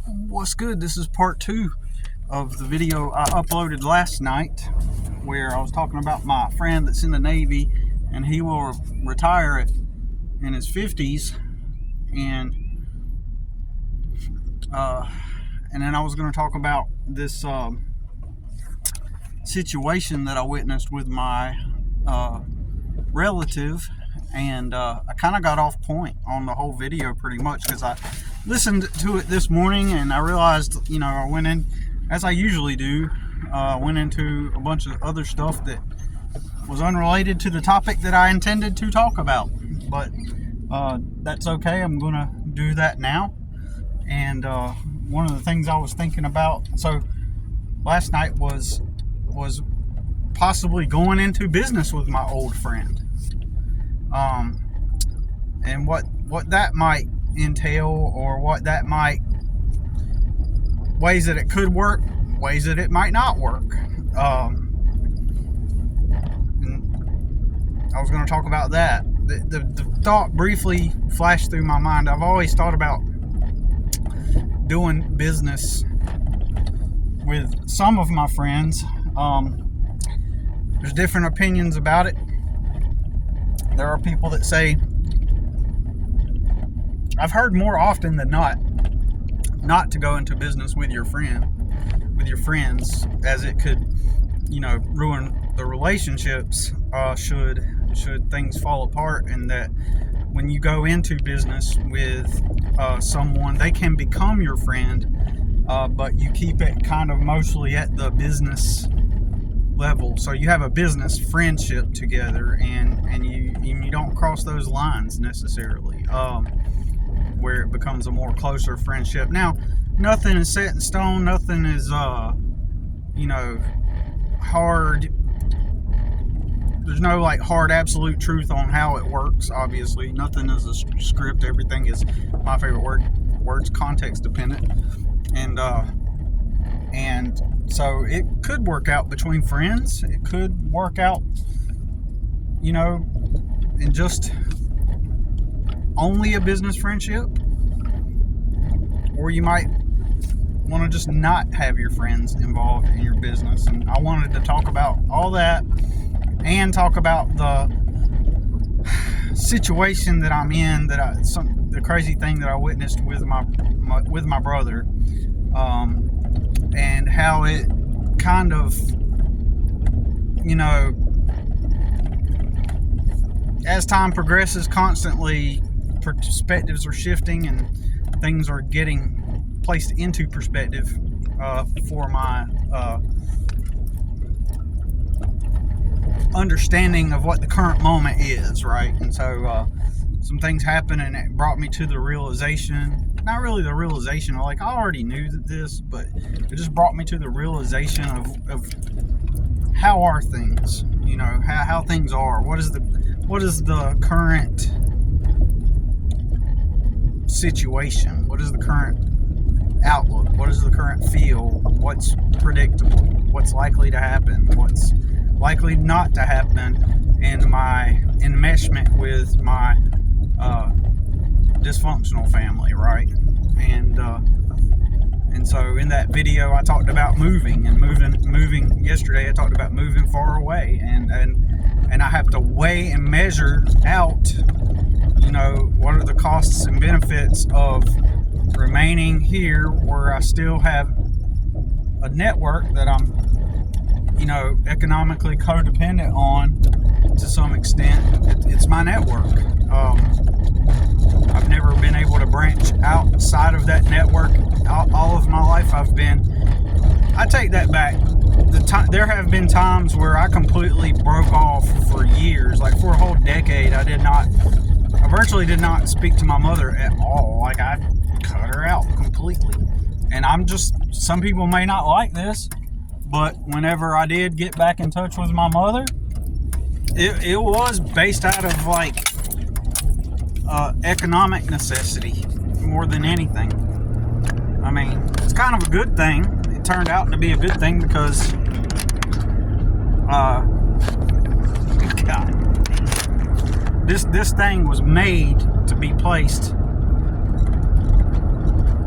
What's good? This is part 2 of the video I uploaded last night where I was talking about my friend that's in the Navy and he will retire in his 50s, and then I was going to talk about this situation that I witnessed with my relative, and I kind of got off point on the whole video pretty much because I listened to it this morning and I realized, I went in, as I usually do, went into a bunch of other stuff that was unrelated to the topic that I intended to talk about. But that's okay. I'm going to do that now. And one of the things I was thinking about, so last night was possibly going into business with my old friend. And what that might entail, or what that might, ways that it could work, ways that it might not work. And I was going to talk about that. The thought briefly flashed through my mind. I've always thought about doing business with some of my friends. There's different opinions about it. There are people that say, I've heard more often than not to go into business with your friends, as it could, ruin the relationships, should things fall apart, and that when you go into business with someone, they can become your friend, but you keep it kind of mostly at the business level. So you have a business friendship together, and you don't cross those lines necessarily, where it becomes a more closer friendship. Now, nothing is set in stone. Nothing is, hard. There's no hard absolute truth on how it works. Obviously, nothing is a script. Everything is, my favorite words, context dependent, and so it could work out between friends. It could work out, in just only a business friendship, or you might want to just not have your friends involved in your business. And I wanted to talk about all that and talk about the situation that I'm in, the crazy thing that I witnessed with my brother, and how it kind of, as time progresses, constantly perspectives are shifting and things are getting placed into perspective for my understanding of what the current moment is, right? And so some things happened, and it brought me to the realization, not really the realization, I already knew this, but it just brought me to the realization of how are things, how things are. What is the current situation? What is the current outlook? What is the current feel? What's predictable? What's likely to happen? What's likely not to happen in my enmeshment with my dysfunctional family, right? And so in that video I talked about moving yesterday. I talked about moving far away, and I have to weigh and measure out, what are the costs and benefits of remaining here where I still have a network that I'm, economically codependent on to some extent. It's my network. I've never been able to branch outside of that network. All of my life I take that back. There have been times where I completely broke off for years, for a whole decade. I virtually did not speak to my mother at all. I cut her out completely. And some people may not like this, but whenever I did get back in touch with my mother, it was based out of economic necessity more than anything. I mean, it's kind of a good thing. It turned out to be a good thing because God, this thing was made to be placed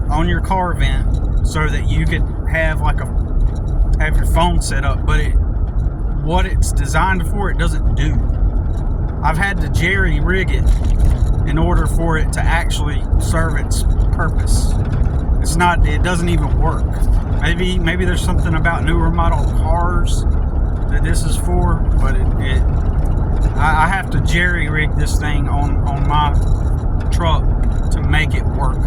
on your car vent so that you could have have your phone set up, but what it's designed for, it doesn't do. I've had to jerry rig it in order for it to actually serve its purpose. It doesn't even work. Maybe there's something about newer model cars that this is for, but I have to jerry rig this thing on my truck to make it work,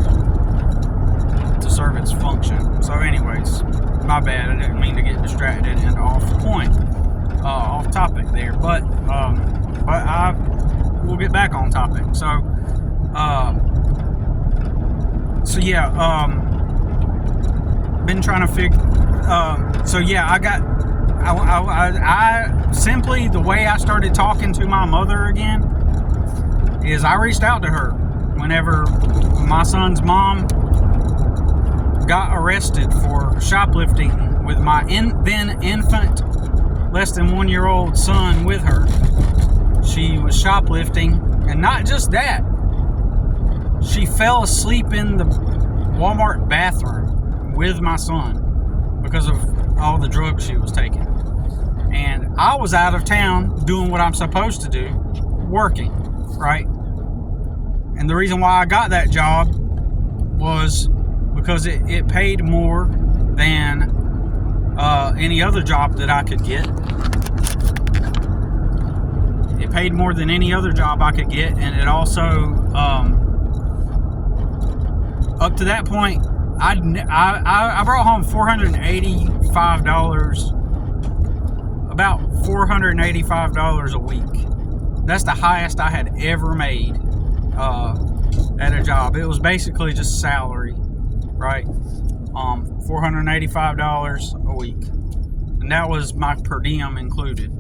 to serve its function. So anyways, my bad, I didn't mean to get distracted and off topic there, but we'll get back on topic. So yeah, been trying to figure. So yeah, I simply, the way I started talking to my mother again is I reached out to her whenever my son's mom got arrested for shoplifting with my then infant, less than 1 year old son with her. She was shoplifting, and not just that, she fell asleep in the Walmart bathroom with my son because of all the drugs she was taking. And I was out of town doing what I'm supposed to do, working, right? And the reason why I got that job was because it paid more than any other job that I could get. It paid more than any other job I could get, and it also, up to that point, I brought home $485, about $485 a week. That's the highest I had ever made at a job. It was basically just salary, right? $485 a week, and that was my per diem included,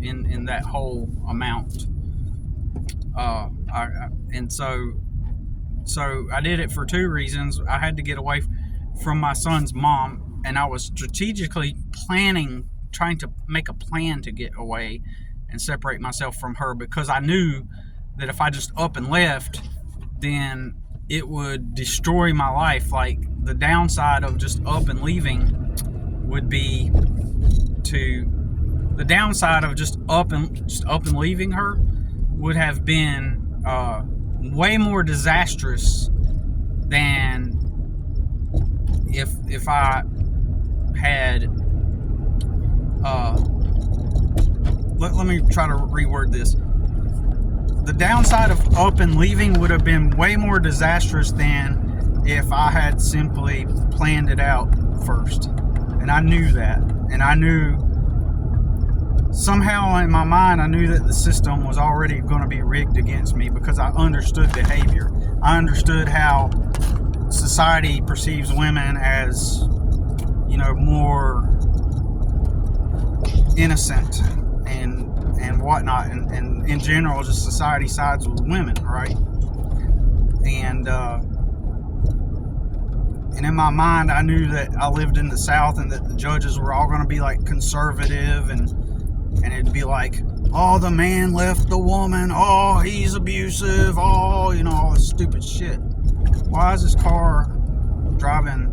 in that whole amount. So I did it for two reasons. I had to get away from my son's mom, and I was strategically trying to make a plan to get away and separate myself from her, because I knew that if I just up and left, then it would destroy my life. Like, the downside of just up and leaving would be the downside of just up and leaving her would have been way more disastrous than if I had let me try to reword this. The downside of up and leaving would have been way more disastrous than if I had simply planned it out first. And I knew that. And I knew, somehow in my mind, I knew that the system was already going to be rigged against me, because I understood behavior. I understood how society perceives women as, more innocent and whatnot, and in general, just society sides with women, right? And in my mind, I knew that I lived in the South, and that the judges were all going to be like conservative, and it'd be like, oh, the man left the woman, oh, he's abusive, oh, all this stupid shit. Why is this car driving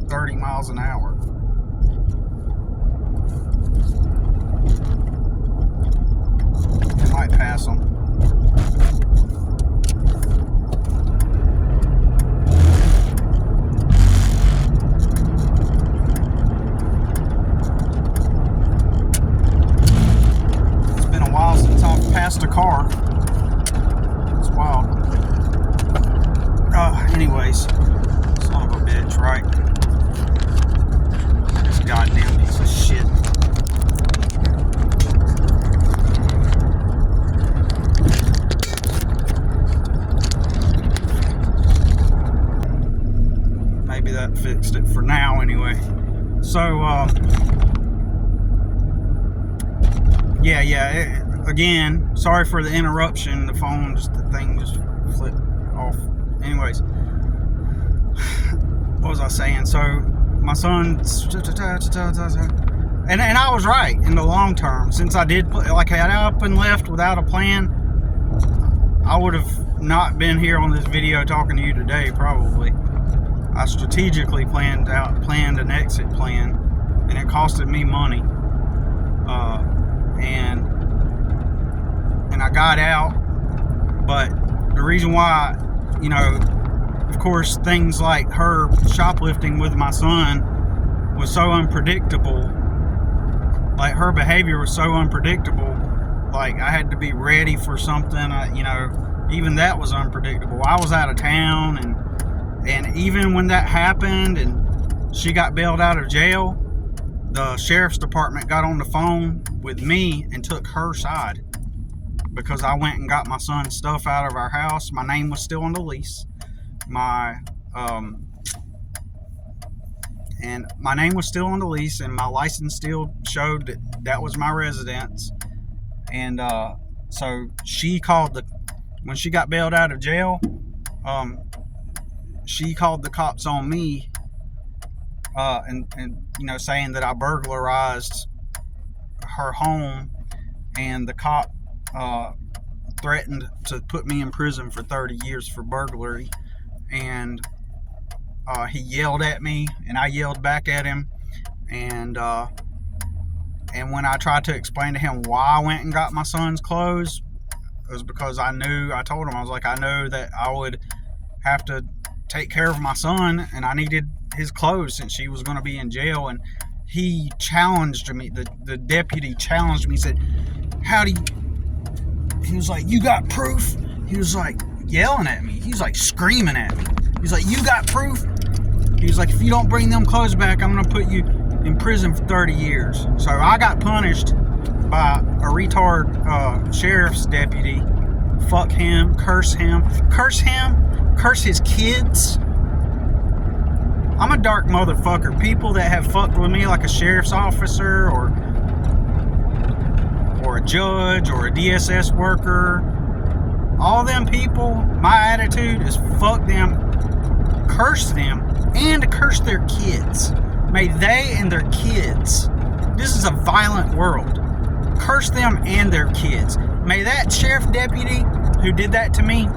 30 miles an hour? It might pass them. It's been a while since I've passed a car. It's wild. Anyways, son of a bitch, right? This goddamn piece of shit. Maybe that fixed it for now, anyway. So, again, sorry for the interruption. The thing just flipped off. Anyways, what was I saying? So my son, and I was right in the long term. Since I did, had up and left without a plan, I would have not been here on this video talking to you today, probably. I strategically planned an exit plan, and it costed me money. And I got out, but the reason why, you know, of course, things like her shoplifting with my son was so unpredictable. Like, her behavior was so unpredictable. Like, I had to be ready for something. Even that was unpredictable. I was out of town, and even when that happened and she got bailed out of jail, the sheriff's department got on the phone with me and took her side, because I went and got my son's stuff out of our house. My name was still on the lease. My name was still on the lease, and my license still showed that was my residence. And so she called when she got bailed out of jail, she called the cops on me, and saying that I burglarized her home, and the cop threatened to put me in prison for 30 years for burglary. And he yelled at me, and I yelled back at him, and when I tried to explain to him why I went and got my son's clothes, it was because I told him, I was like, I know that I would have to take care of my son, and I needed his clothes since she was going to be in jail. And he challenged me, the deputy challenged me, said, he was like, you got proof? He was like yelling at me. He was like screaming at me. He's like, you got proof? He was like, if you don't bring them clothes back, I'm going to put you in prison for 30 years. So I got punished by a retard sheriff's deputy. Fuck him, curse him, curse his kids. I'm a dark motherfucker. People that have fucked with me, like a sheriff's officer or a judge or a DSS worker, all them people, my attitude is fuck them, curse them, and curse their kids. May they and their kids, this is a violent world, curse them and their kids. May that sheriff deputy who did that to me,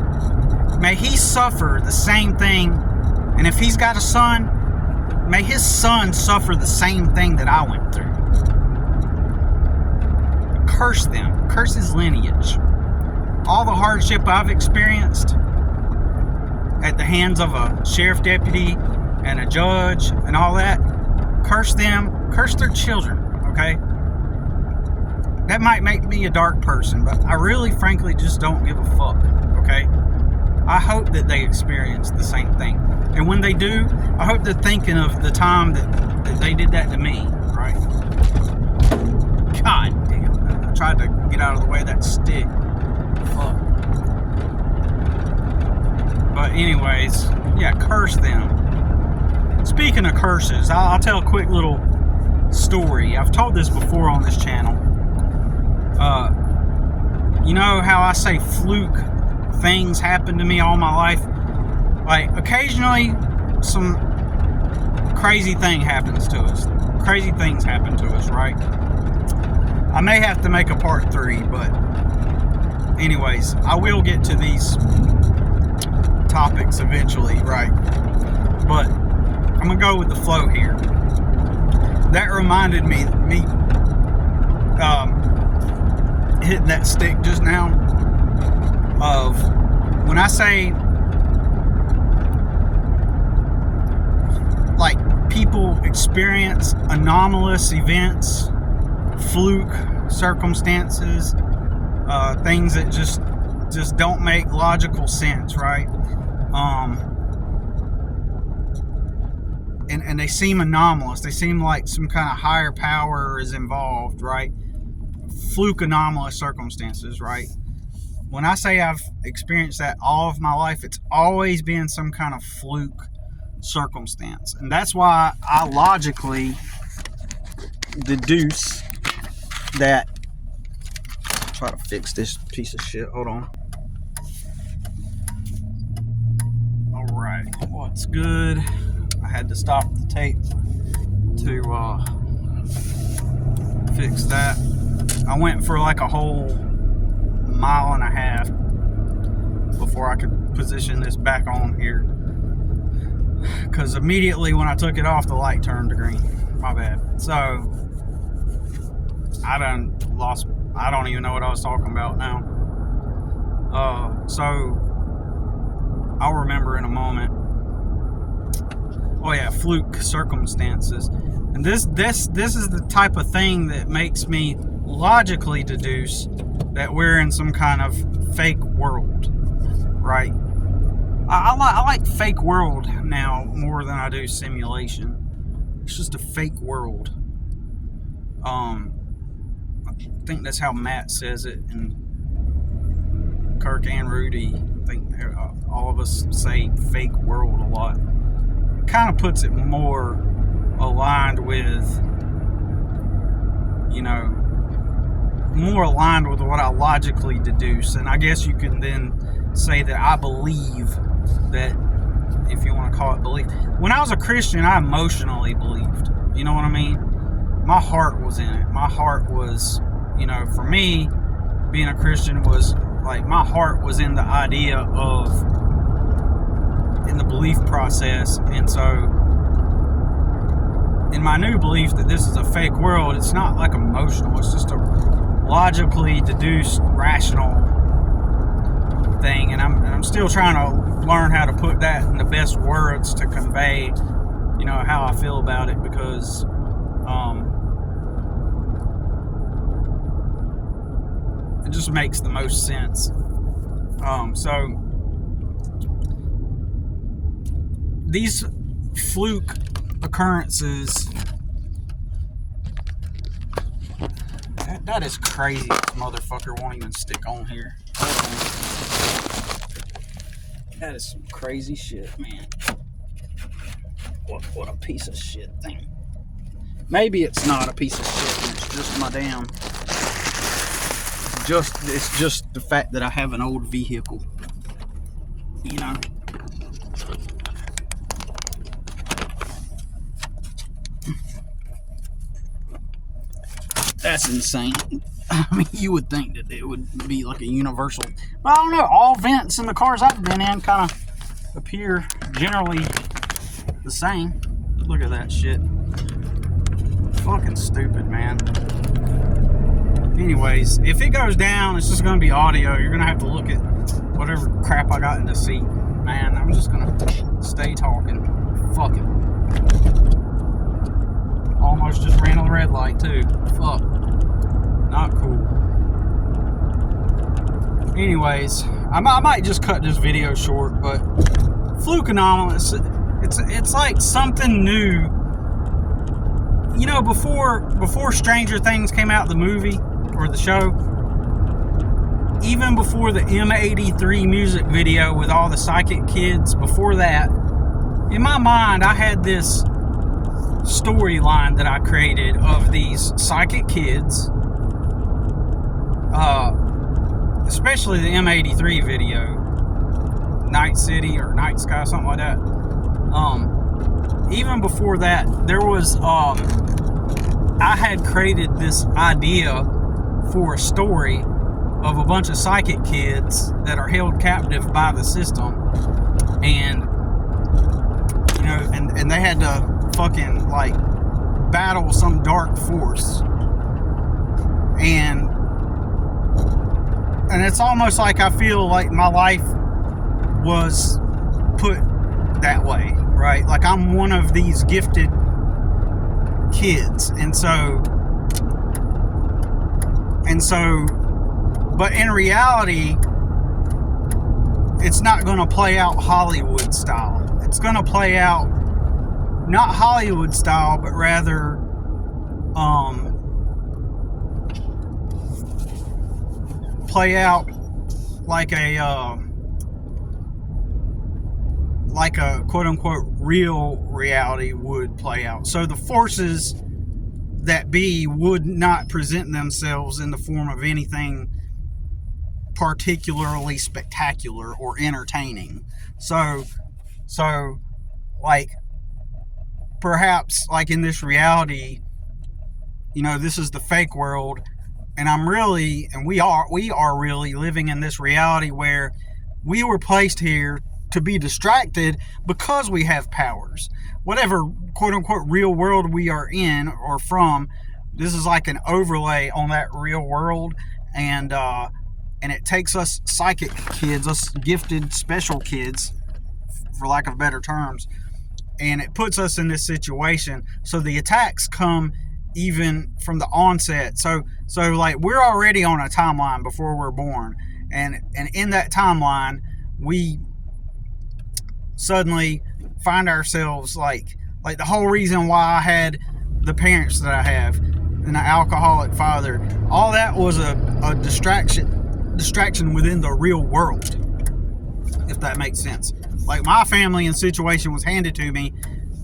may he suffer the same thing. And if he's got a son, may his son suffer the same thing that I went through. Curse them. Curse his lineage. All the hardship I've experienced at the hands of a sheriff deputy and a judge and all that, curse them. Curse their children, okay? That might make me a dark person, but I really, frankly, just don't give a fuck, okay? I hope that they experience the same thing. And when they do, I hope they're thinking of the time that they did that to me, right? God damn. I tried to get out of the way of that stick. Fuck. But anyways, yeah, curse them. Speaking of curses, I'll tell a quick little story. I've told this before on this channel. You know how I say fluke things happen to me all my life? Like, occasionally some crazy thing happens to us. Crazy things happen to us, right? I may have to make a part 3, but anyways, I will get to these topics eventually, right? But I'm gonna go with the flow here. That reminded me hitting that stick just now of when I say, like, people experience anomalous events, fluke circumstances, things that just don't make logical sense, right? And they seem anomalous. They seem like some kind of higher power is involved, right? Fluke anomalous circumstances, right? When I say I've experienced that all of my life, it's always been some kind of fluke circumstance. And that's why I logically deduce that. Try to fix this piece of shit. Hold on. Alright, what's good? I had to stop the tape to fix that. I went for like a whole mile and a half before I could position this back on here. because immediately when I took it off, the light turned to green. My bad. So I don't even know what I was talking about now. So I'll remember in a moment. Oh yeah, fluke circumstances. And this is the type of thing that makes me logically deduce that we're in some kind of fake world, right? I like fake world now more than I do simulation. It's just a fake world. I think that's how Matt says it, and Kirk and Rudy. I think all of us say fake world a lot. It kind of puts it more aligned with, more aligned with what I logically deduce. And I guess you can then say that I believe that, if you want to call it belief. When I was a Christian, I emotionally believed. You know what I mean? My heart was in it. My heart was, for me, being a Christian was like, my heart was in the idea of, in the belief process. And so, in my new belief that this is a fake world, it's not like emotional. It's just a logically deduced, rational thing. And I'm still trying to learn how to put that in the best words to convey, how I feel about it, because it just makes the most sense. So these fluke occurrences, that is crazy. This motherfucker won't even stick on here. That is some crazy shit, man. What a piece of shit thing. Maybe it's not a piece of shit and it's just my damn... It's just the fact that I have an old vehicle. That's insane. I mean, you would think that it would be like a universal... But I don't know. All vents in the cars I've been in kind of appear generally the same. Look at that shit. Fucking stupid, man. Anyways, if it goes down, it's just going to be audio. You're going to have to look at whatever crap I got in the seat. Man, I'm just going to stay talking. Fuck it. Almost just ran on the red light, too. Fuck. Not cool. Anyways, I might just cut this video short, but fluke anomalous, it's like something new. Before Stranger Things came out, the movie or the show, even before the M83 music video with all the psychic kids, before that, in my mind, I had this storyline that I created of these psychic kids, especially the M83 video, Night City or Night Sky, something like that. Even before that, there was, I had created this idea for a story of a bunch of psychic kids that are held captive by the system, and and they had to fucking like battle some dark force, and it's almost like I feel like my life was put that way, right? Like I'm one of these gifted kids, and so but in reality, it's not going to play out Hollywood style. It's going to play out not Hollywood style, but rather play out like a quote unquote real reality would play out. So the forces that be would not present themselves in the form of anything particularly spectacular or entertaining. So like perhaps like in this reality, this is the fake world, and we are really living in this reality where we were placed here to be distracted because we have powers. Whatever quote unquote real world we are in or from, this is like an overlay on that real world, and it takes us psychic kids, us gifted special kids, for lack of better terms, and it puts us in this situation. So the attacks come even from the onset. So like we're already on a timeline before we're born, and in that timeline we suddenly find ourselves like the whole reason why I had the parents that I have and the alcoholic father, all that was a distraction within the real world, if that makes sense. Like my family and situation was handed to me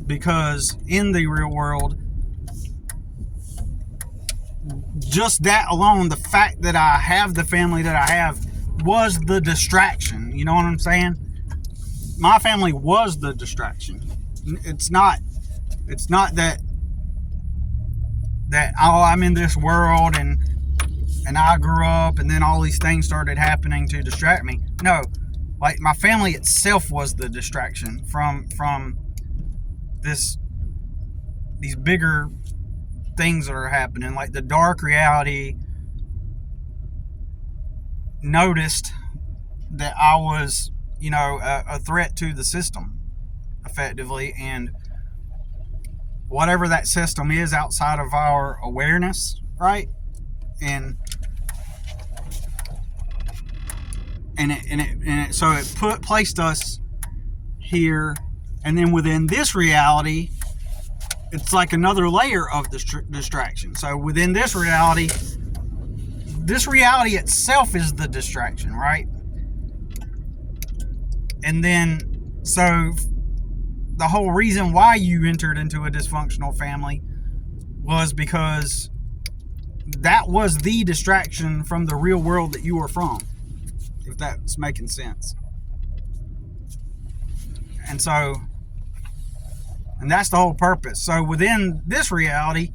because in the real world, just that alone, the fact that I have the family that I have was the distraction. You know what I'm saying? My family was the distraction. It's not that I'm in this world and I grew up and then all these things started happening to distract me. No, like my family itself was the distraction from these bigger things that are happening. Like the dark reality noticed that I was, a threat to the system, effectively, and whatever that system is outside of our awareness, right? And so it placed us here, and then within this reality, it's like another layer of distraction. So within this reality itself is the distraction, right? And then, so the whole reason why you entered into a dysfunctional family was because that was the distraction from the real world that you were from, if that's making sense. And that's the whole purpose. So within this reality,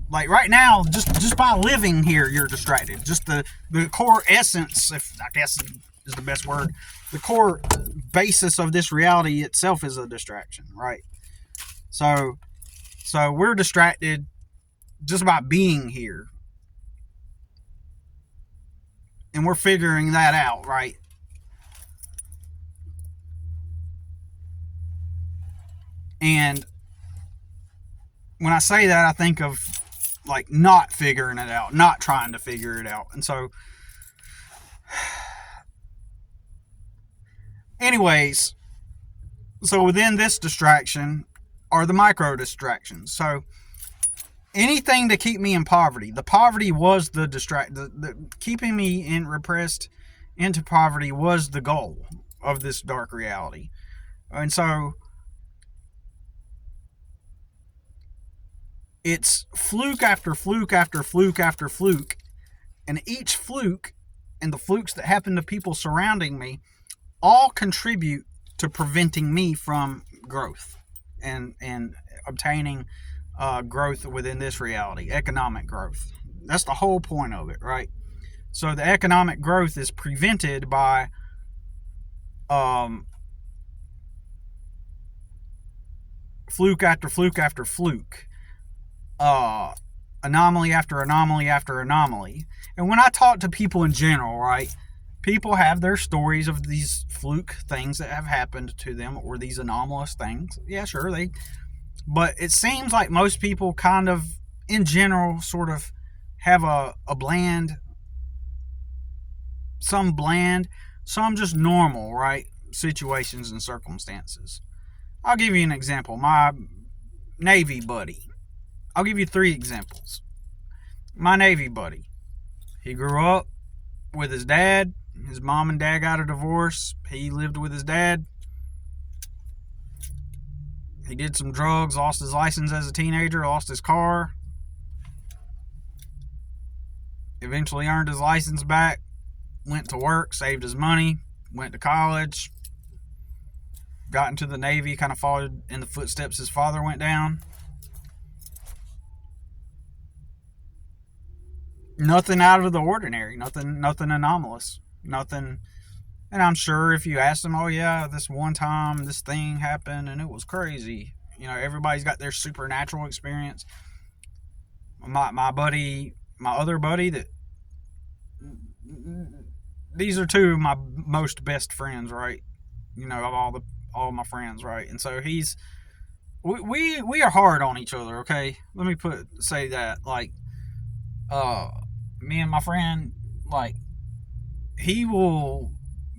like right now, just by living here, you're distracted. Just the core essence, if I guess is the best word, the core basis of this reality itself is a distraction, right? So we're distracted just by being here. And we're figuring that out, right? And when I say that, I think of like not figuring it out, not trying to figure it out. And so anyways, so within this distraction are the micro distractions. So anything to keep me in poverty. The poverty was the keeping me in repressed into poverty was the goal of this dark reality. And so it's fluke after fluke after fluke after fluke, and each fluke and the flukes that happen to people surrounding me all contribute to preventing me from growth and obtaining growth within this reality, economic growth. That's the whole point of it, right? So the economic growth is prevented by fluke after fluke after fluke, anomaly after anomaly after anomaly. And when I talk to people in general, right, people have their stories of these fluke things that have happened to them, or these anomalous things. Yeah, sure, but it seems like most people kind of, in general, sort of have a bland, some just normal, right, situations and circumstances. I'll give you an example. My Navy buddy. I'll give you 3 examples. My Navy buddy. He grew up with his dad. His mom and dad got a divorce. He lived with his dad. He did some drugs, lost his license as a teenager, lost his car. Eventually earned his license back, went to work, saved his money, went to college, got into the Navy, kind of followed in the footsteps his father went down. Nothing out of the ordinary, nothing anomalous, nothing And I'm sure if you ask them, oh yeah, this one time this thing happened and it was crazy. Everybody's got their supernatural experience. My other buddy, that these are two of my most best friends, right? Of all my friends, right? And so we are hard on each other, okay? Let me say that. Like, me and my friend, like, he will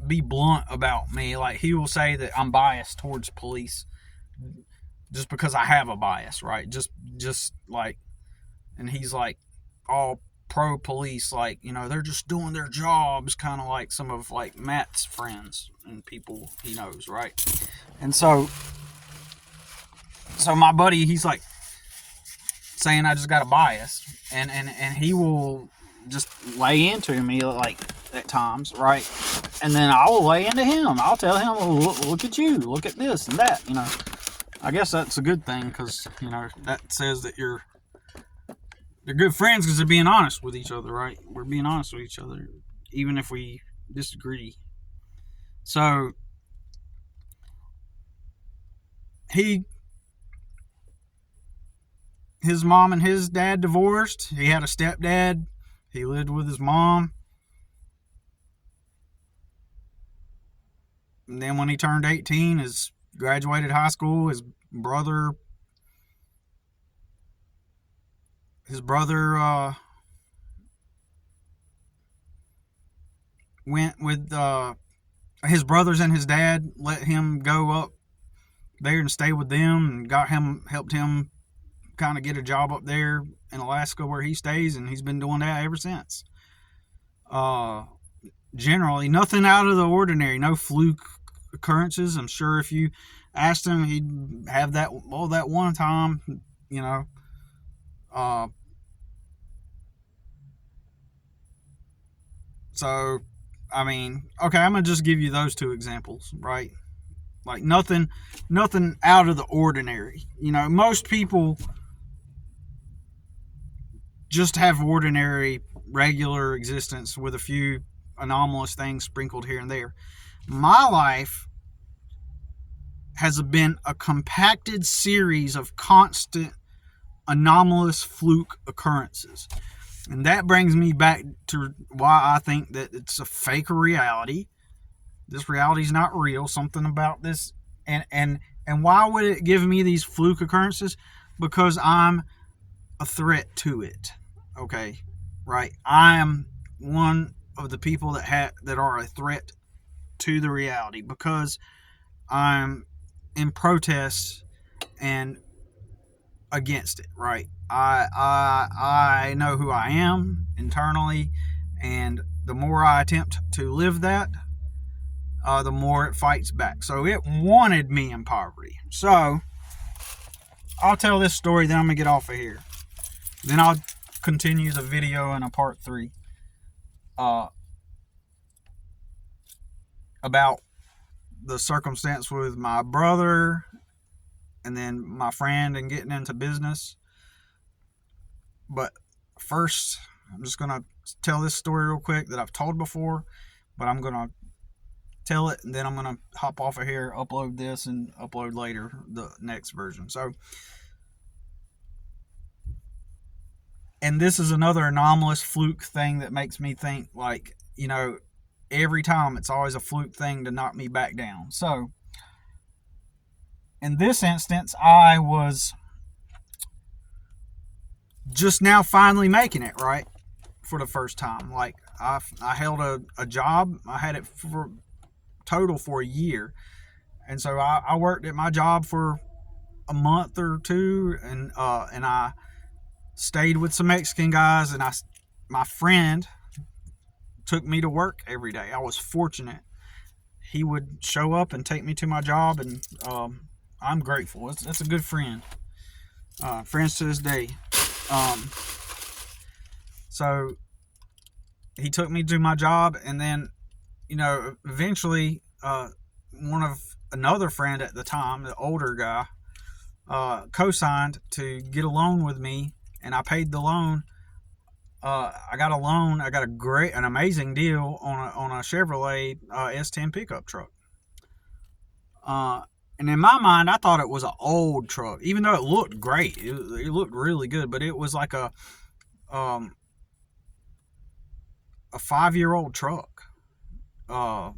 be blunt about me. Like, he will say that I'm biased towards police just because I have a bias, right? Just like, and he's like all pro police, like, they're just doing their jobs, kind of like some of like Matt's friends and people he knows, right? And so my buddy, he's like saying I just got a bias, and he will just lay into me, like, at times, right? And then I will lay into him. I'll tell him, oh, look at you, look at this and that. I guess that's a good thing, because that says that they're good friends, because they're being honest with each other, right? We're being honest with each other, even if we disagree. So his mom and his dad divorced. He had a stepdad. He lived with his mom. And then when he turned 18, graduated high school, his brother went with his brothers, and his dad let him go up there and stay with them, and helped him kind of get a job up there in Alaska where he stays, and he's been doing that ever since. Generally, nothing out of the ordinary, no fluke occurrences. I'm sure if you asked him, he'd have that one time, so, I mean, okay, I'm going to just give you those two examples, right? Like, nothing out of the ordinary. Most people just have ordinary, regular existence with a few anomalous things sprinkled here and there. My life has been a compacted series of constant, anomalous fluke occurrences. And that brings me back to why I think that it's a fake reality. This reality is not real. Something about this. And why would it give me these fluke occurrences? Because I'm a threat to it. Okay? Right? I am one of the people that are a threat to the reality, because I'm in protest and against it, right? I know who I am internally, and the more I attempt to live that, the more it fights back. So it wanted me in poverty. So I'll tell this story, then I'm gonna get off of here. Then I'll continue the video in a part 3 about the circumstance with my brother and then my friend and getting into business. But first, I'm just going to tell this story real quick that I've told before, but I'm going to tell it, and then I'm going to hop off of here, upload this, and upload later the next version. So, and this is another anomalous fluke thing that makes me think, like, every time it's always a fluke thing to knock me back down. So, in this instance, I was just now finally making it, right, for the first time. Like, I held a job. I had it for total for a year, and so I worked at my job for a month or two, and I stayed with some Mexican guys, and my friend took me to work every day. I was fortunate. He would show up and take me to my job, and I'm grateful. It's a good friend. Friends to this day. So he took me to my job, and then, eventually, another friend at the time, the older guy, co-signed to get a loan with me, and I paid the loan I got a loan. I got an amazing deal on a Chevrolet S10 pickup truck. And in my mind, I thought it was an old truck, even though it looked great. It looked really good, but it was like a 5-year-old truck. And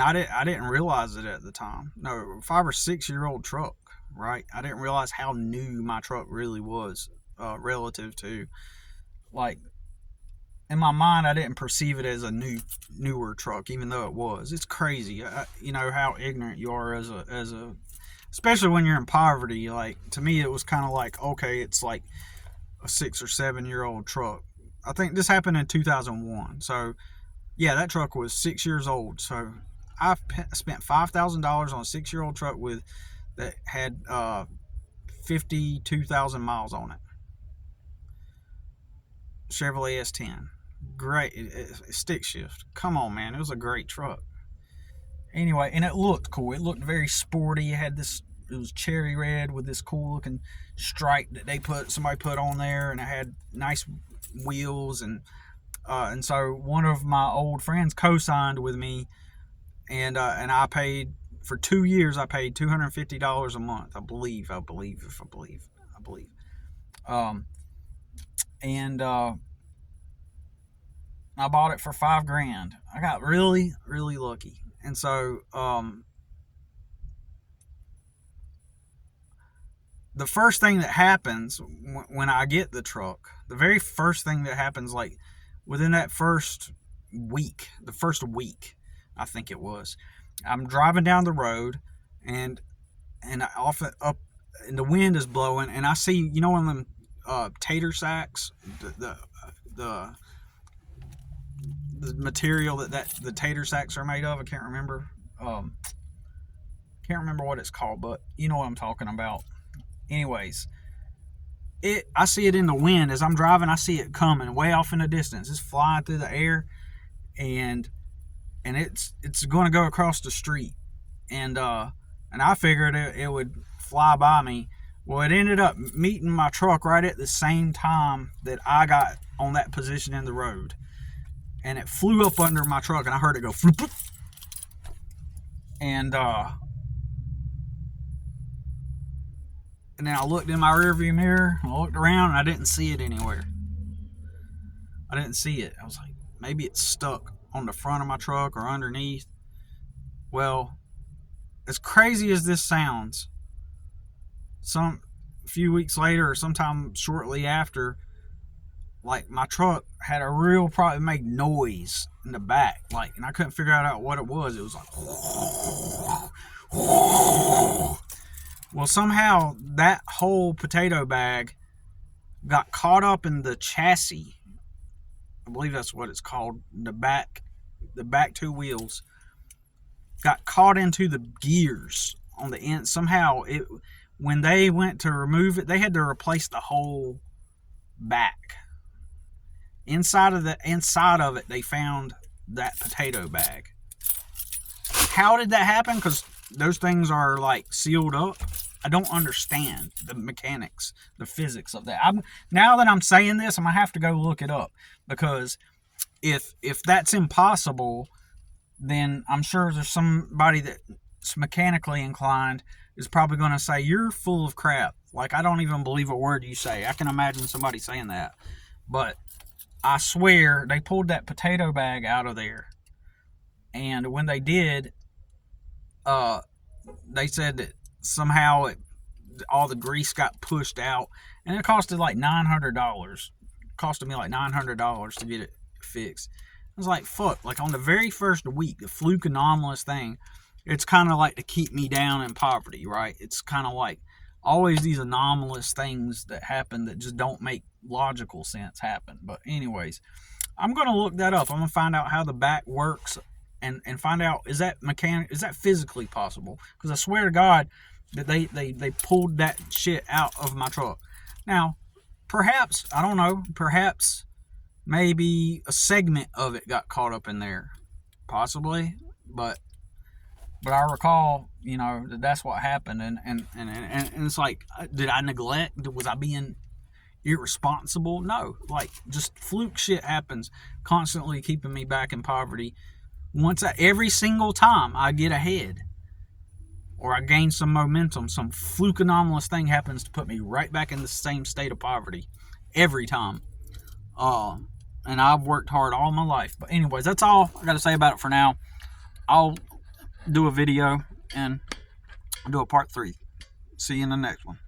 I didn't realize it at the time. No, 5 or 6-year-old truck, right? I didn't realize how new my truck really was relative to, like, in my mind, I didn't perceive it as a newer truck, even though it was. It's crazy, you know, how ignorant you are as a, especially when you're in poverty. Like, to me, it was kind of like, okay, it's like a 6 or 7-year-old truck. I think this happened in 2001. So, yeah, that truck was 6 years old. So, I spent $5,000 on a 6-year-old truck that had 52,000 miles on it. Chevrolet S10. Great. Stick shift. Come on, man. It was a great truck. Anyway, and it looked cool. It looked very sporty. It had this, it was cherry red with this cool looking stripe that somebody put on there, and it had nice wheels, and so one of my old friends co-signed with me, and I paid for 2 years. I paid $250 a month. I believe. And I bought it for $5,000. I got really, really lucky. And so the first thing that happens when I get the truck, the very first thing that happens, like within that first week, I think it was, I'm driving down the road, and off up, and the wind is blowing, and I see, you know, one of them tater sacks, the material that the tater sacks are made of. I can't remember what it's called, but you know what I'm talking about. Anyways, I see it in the wind as I'm driving. I see it coming way off in the distance. It's flying through the air, and it's going to go across the street, and I figured it would fly by me. Well, it ended up meeting my truck right at the same time that I got on that position in the road, and it flew up under my truck, and I heard it go floop, and then I looked in my rearview mirror, I looked around, and I didn't see it anywhere. I didn't see it. I was like, maybe it's stuck on the front of my truck or underneath. Well, as crazy as this sounds, a few weeks later, or sometime shortly after, like, my truck had a real problem. It made noise in the back, like, and I couldn't figure out what it was. It was like, well, somehow that whole potato bag got caught up in the chassis. I believe that's what it's called. The back two wheels got caught into the gears on the end. Somehow when they went to remove it, they had to replace the whole back. Inside of it, they found that potato bag. How did that happen? Because those things are like sealed up. I don't understand the mechanics, the physics of that. Now that I'm saying this, I'm gonna have to go look it up, because if that's impossible, then I'm sure there's somebody that's mechanically inclined is probably going to say, you're full of crap. Like, I don't even believe a word you say. I can imagine somebody saying that. But I swear they pulled that potato bag out of there. And when they did, they said that somehow all the grease got pushed out. And it costed like $900. Costed me like $900 to get it fixed. I was like, fuck. Like, on the very first week, the fluke anomalous thing, it's kind of like to keep me down in poverty, right? It's kind of like always these anomalous things that happen that just don't make logical sense happen. But anyways, I'm going to look that up. I'm going to find out how the back works, and find out, is that physically possible? Because I swear to God that they pulled that shit out of my truck. Now, perhaps, I don't know, perhaps maybe a segment of it got caught up in there. Possibly. But I recall, you know, that's what happened, and it's like, did I neglect? Was I being irresponsible. No, like just fluke shit happens, constantly keeping me back in poverty. Every single time I get ahead or I gain some momentum, some fluke anomalous thing happens to put me right back in the same state of poverty every time. And I've worked hard all my life. But anyways, that's all I got to say about it for now. I'll do a video and do a part 3. See you in the next one.